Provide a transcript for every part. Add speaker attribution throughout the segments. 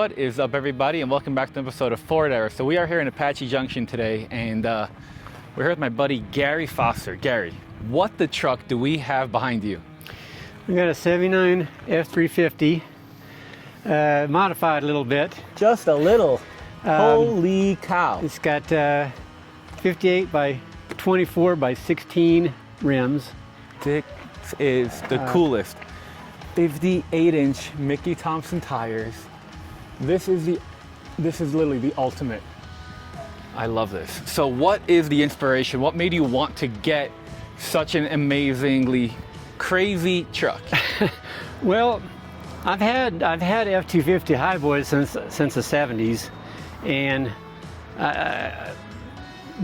Speaker 1: What is up, everybody, and welcome back to an episode of Forward Era. So we are here in Apache Junction today, and we're here with my buddy Gary Foster. Gary, what the truck do we have behind you?
Speaker 2: We got a 79 F-350, modified a little bit.
Speaker 1: Just a little. Holy cow.
Speaker 2: It's got 58 by 24 by 16 rims.
Speaker 1: This is the coolest. 58-inch Mickey Thompson tires. This is literally the ultimate. I love this. So what is the inspiration? What made you want to get such an amazingly crazy truck?
Speaker 2: Well, I've had F-250 highboys since the 70s, and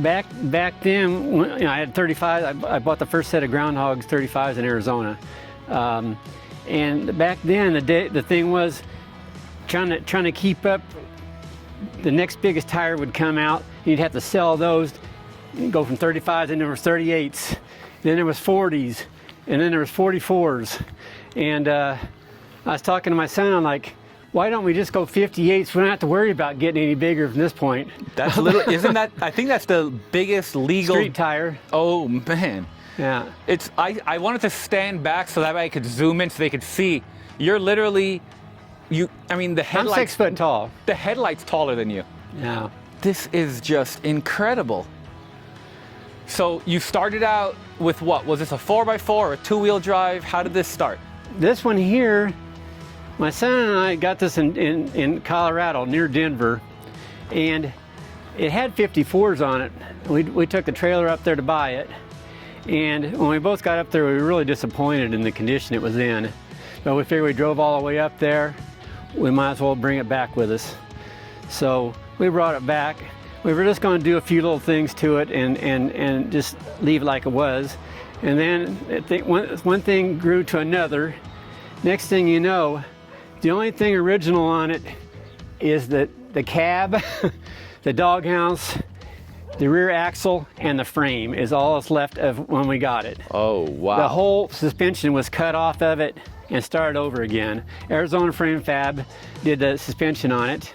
Speaker 2: back then, when, I had 35. I bought the first set of Groundhogs 35s in Arizona, and back then the thing was trying to keep up. The next biggest tire would come out, and you'd have to sell those. You'd go from 35s, and there was 38s, then there was 40s, and then there was 44s. And I was talking to my son, I'm like, why don't we just go 58s? We don't have to worry about getting any bigger from this point.
Speaker 1: That's isn't that, I think that's the biggest legal
Speaker 2: street tire.
Speaker 1: Oh man.
Speaker 2: Yeah.
Speaker 1: I wanted to stand back so that way I could zoom in so they could see. You're literally, I mean, the headlights.
Speaker 2: I'm 6 foot tall.
Speaker 1: The headlight's taller than you.
Speaker 2: Yeah.
Speaker 1: This is just incredible. So you started out with what? Was this a 4x4 or a two-wheel drive? How did this start?
Speaker 2: This one here, my son and I got this in Colorado near Denver, and it had 54s on it. We took the trailer up there to buy it, and when we both got up there, we were really disappointed in the condition it was in. But we figured we drove all the way up there, we might as well bring it back with us. So we brought it back. We were just going to do a few little things to it and just leave it like it was. And then one thing grew to another. Next thing you know, the only thing original on it is the cab, the doghouse, the rear axle, and the frame is all that's left of when we got it.
Speaker 1: Oh, wow.
Speaker 2: The whole suspension was cut off of it and started over again. Arizona Frame Fab did the suspension on it.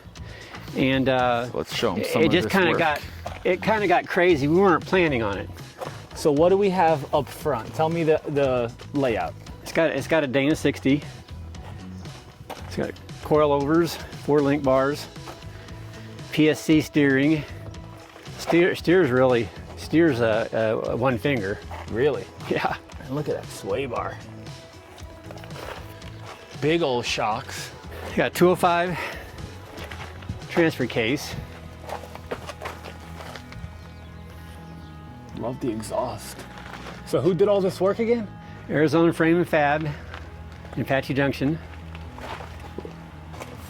Speaker 2: And
Speaker 1: let's show them some
Speaker 2: it
Speaker 1: of
Speaker 2: just
Speaker 1: this
Speaker 2: kind of
Speaker 1: work.
Speaker 2: got crazy. We weren't planning on it.
Speaker 1: So what do we have up front? Tell me the layout.
Speaker 2: It's got a Dana 60. It's got coilovers, 4 link bars, PSC steering. Steers one finger.
Speaker 1: Really?
Speaker 2: Yeah.
Speaker 1: And look at that sway bar. Big old shocks.
Speaker 2: It's got 205 transfer case.
Speaker 1: Love the exhaust. So who did all this work again?
Speaker 2: Arizona Frame Fab in Apache Junction.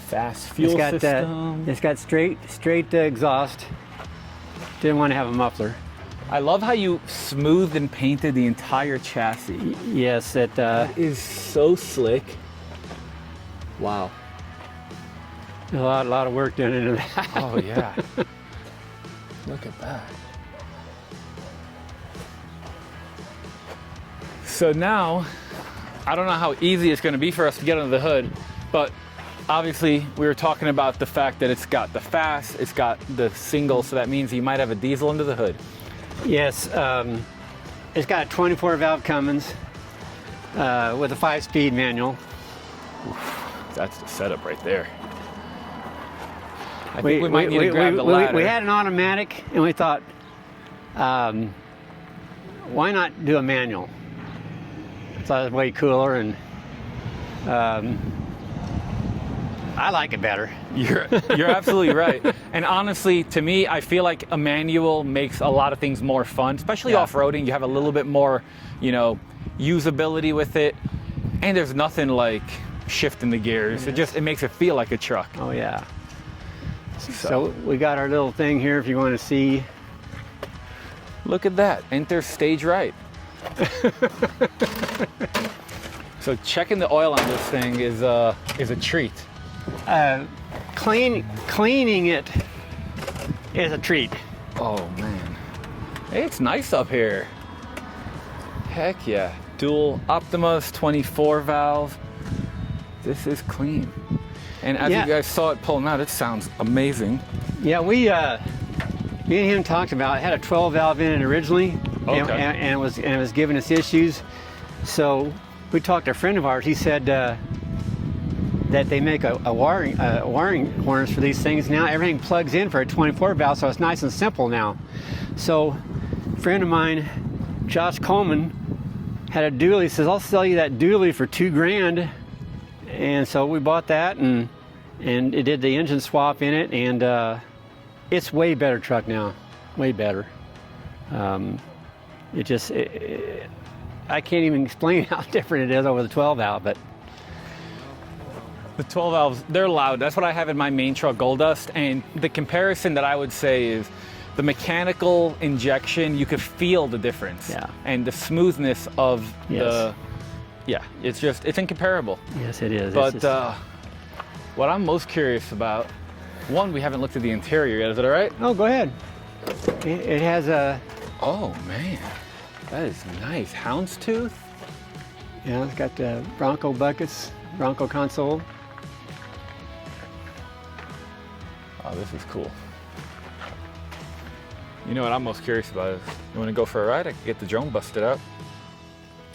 Speaker 1: Fast fuel system.
Speaker 2: It's got straight exhaust. Didn't want to have a muffler.
Speaker 1: I love how you smoothed and painted the entire chassis.
Speaker 2: Yes,
Speaker 1: that is so slick. Wow.
Speaker 2: A lot of work done into that.
Speaker 1: Oh yeah. Look at that. So now, I don't know how easy it's going to be for us to get under the hood, but obviously we were talking about the fact that it's got the fast, it's got the single, so that means you might have a diesel under the hood.
Speaker 2: Yes, it's got a 24 valve Cummins with a 5-speed manual.
Speaker 1: Oof, that's the setup right there. I think we might need to grab the ladder.
Speaker 2: We had an automatic, and we thought, why not do a manual? I thought it was way cooler, and I like it better.
Speaker 1: You're absolutely right. And honestly, to me, I feel like a manual makes a lot of things more fun, especially off-roading. You have a little bit more, usability with it. And there's nothing like shifting the gears. It makes it feel like a truck.
Speaker 2: Oh yeah. So we got our little thing here if you want to see.
Speaker 1: Look at that. Enter stage right. So checking the oil on this thing is a treat.
Speaker 2: Cleaning it is a treat.
Speaker 1: Oh man. Hey, it's nice up here. Heck yeah. Dual Optimus 24 valve. This is clean. And as
Speaker 2: Yeah.
Speaker 1: you guys saw it pulling out, it sounds amazing.
Speaker 2: Yeah, me and him talked about it. Had a 12 valve in it originally,
Speaker 1: Okay.
Speaker 2: and it was giving us issues. So we talked to a friend of ours. He said that they make a wiring harness for these things now. Everything plugs in for a 24 valve, so it's nice and simple now. So a friend of mine, Josh Coleman, had a dually. He says, "I'll sell you that dually for $2,000." And so we bought that, and it did the engine swap in it, and it's way better truck now, way better. I can't even explain how different it is over the 12 valve, but
Speaker 1: The 12 valves, they're loud. That's what I have in my main truck, Wildest. And the comparison that I would say is the mechanical injection, you could feel the difference.
Speaker 2: Yeah.
Speaker 1: And the smoothness of
Speaker 2: Yes.
Speaker 1: it's incomparable.
Speaker 2: yes, it is.
Speaker 1: But what I'm most curious about, one, we haven't looked at the interior yet. Is that all right?
Speaker 2: oh, go ahead. It has a,
Speaker 1: Oh, man. That is nice. Houndstooth?
Speaker 2: it's got the Bronco buckets, Bronco console.
Speaker 1: Oh, this is cool. You know what I'm most curious about is, you want to go for a ride? I could get the drone busted out.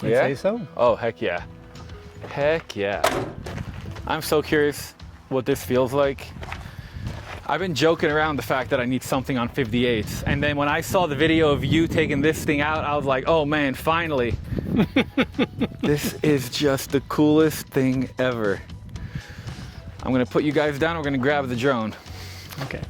Speaker 2: I'd say so.
Speaker 1: Oh, heck yeah. Heck yeah. I'm so curious what this feels like. I've been joking around the fact that I need something on 58s. And then when I saw the video of you taking this thing out, I was like, oh man, finally. This is just the coolest thing ever. I'm gonna put you guys down. We're gonna grab the drone.
Speaker 2: Okay.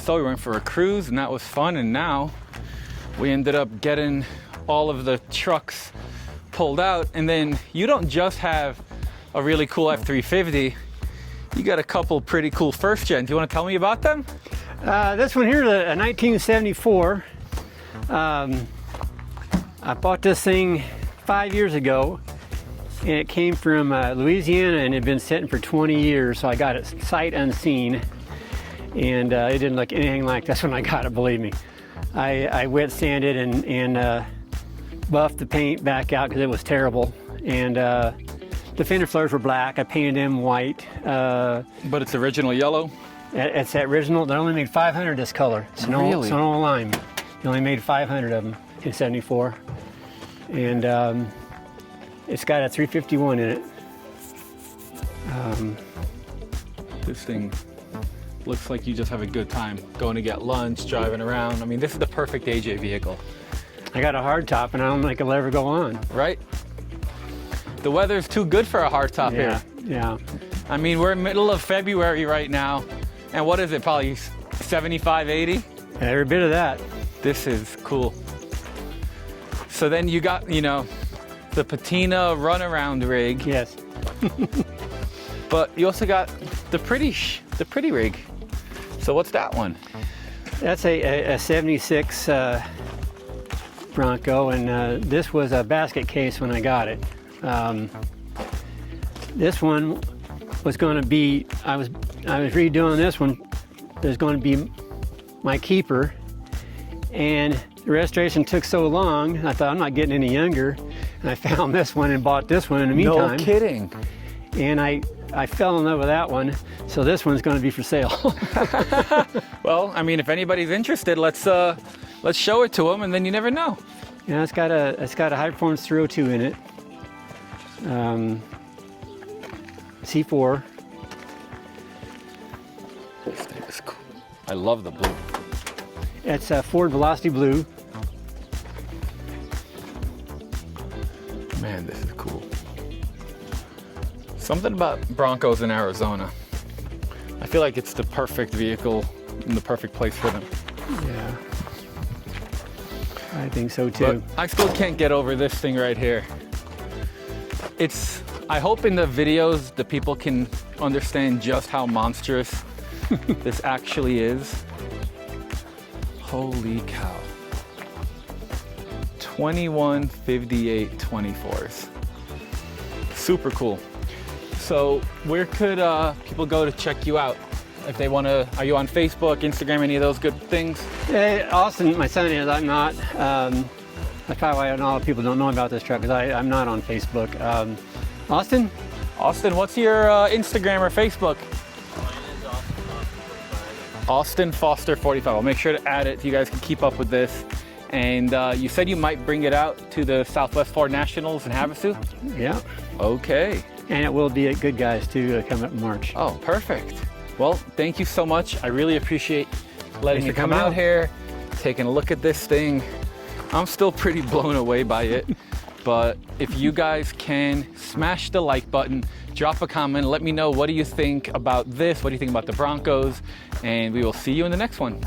Speaker 1: We went for a cruise and that was fun, and now we ended up getting all of the trucks pulled out. And then you don't just have a really cool F-350, you got a couple pretty cool first gens. Do you want to tell me about them?
Speaker 2: This one here is a 1974. I bought this thing 5 years ago, and it came from Louisiana and had been sitting for 20 years, so I got it sight unseen. And it didn't look anything like this when I got it, believe me. I wet sanded and buffed the paint back out because it was terrible. And the fender flares were black. I painted them white.
Speaker 1: But it's original yellow?
Speaker 2: It's that original. They only made 500 this color.
Speaker 1: Really?
Speaker 2: Sonoma lime. They only made 500 of them in '74. And it's got a 351 in it.
Speaker 1: This thing looks like you just have a good time going to get lunch, driving around. I mean, this is the perfect AJ vehicle.
Speaker 2: I got a hard top and I don't think it'll ever go on.
Speaker 1: Right? The weather's too good for a hardtop
Speaker 2: Yeah,
Speaker 1: here.
Speaker 2: yeah.
Speaker 1: I mean, we're in the middle of February right now. And what is it, probably 75, 80?
Speaker 2: Every bit of that.
Speaker 1: This is cool. So then you got, you know, the patina runaround rig,
Speaker 2: Yes.
Speaker 1: but you also got the pretty rig. So what's that one?
Speaker 2: That's a 76 Bronco, and this was a basket case when I got it. This one was going to be, I was redoing this one. There's going to be my keeper, and the restoration took so long, I thought, I'm not getting any younger. And I found this one and bought this one in the meantime.
Speaker 1: No kidding.
Speaker 2: And I fell in love with that one, so this one's going to be for sale.
Speaker 1: Well, I mean, if anybody's interested, let's show it to them, and then you never know.
Speaker 2: Yeah, it's got a high performance 302 in it. C4.
Speaker 1: This thing is cool. I love the blue.
Speaker 2: It's a Ford Velocity Blue.
Speaker 1: Man, this is cool. Something about Broncos in Arizona. I feel like it's the perfect vehicle in the perfect place for them.
Speaker 2: Yeah, I think so too.
Speaker 1: But I still can't get over this thing right here. I hope in the videos the people can understand just how monstrous this actually is. Holy cow. 2158 24s. Super cool. So where could people go to check you out? If they want to, are you on Facebook, Instagram, any of those good things?
Speaker 2: Austin, my son is, I'm not. That's probably why not a lot of people don't know about this truck, because I'm not on Facebook. Austin?
Speaker 1: Austin, what's your Instagram or Facebook? Austin Foster 45. I'll make sure to add it so you guys can keep up with this. And you said you might bring it out to the Southwest Ford Nationals in Havasu?
Speaker 2: Yeah.
Speaker 1: Okay.
Speaker 2: And it will be at Good Guys too, coming up in March.
Speaker 1: Oh, perfect. Well, thank you so much. I really appreciate letting me come
Speaker 2: coming
Speaker 1: out
Speaker 2: out.
Speaker 1: here, taking a look at this thing. I'm still pretty blown away by it. But if you guys can smash the like button, drop a comment, let me know what do you think about this, what do you think about the Broncos, and we will see you in the next one.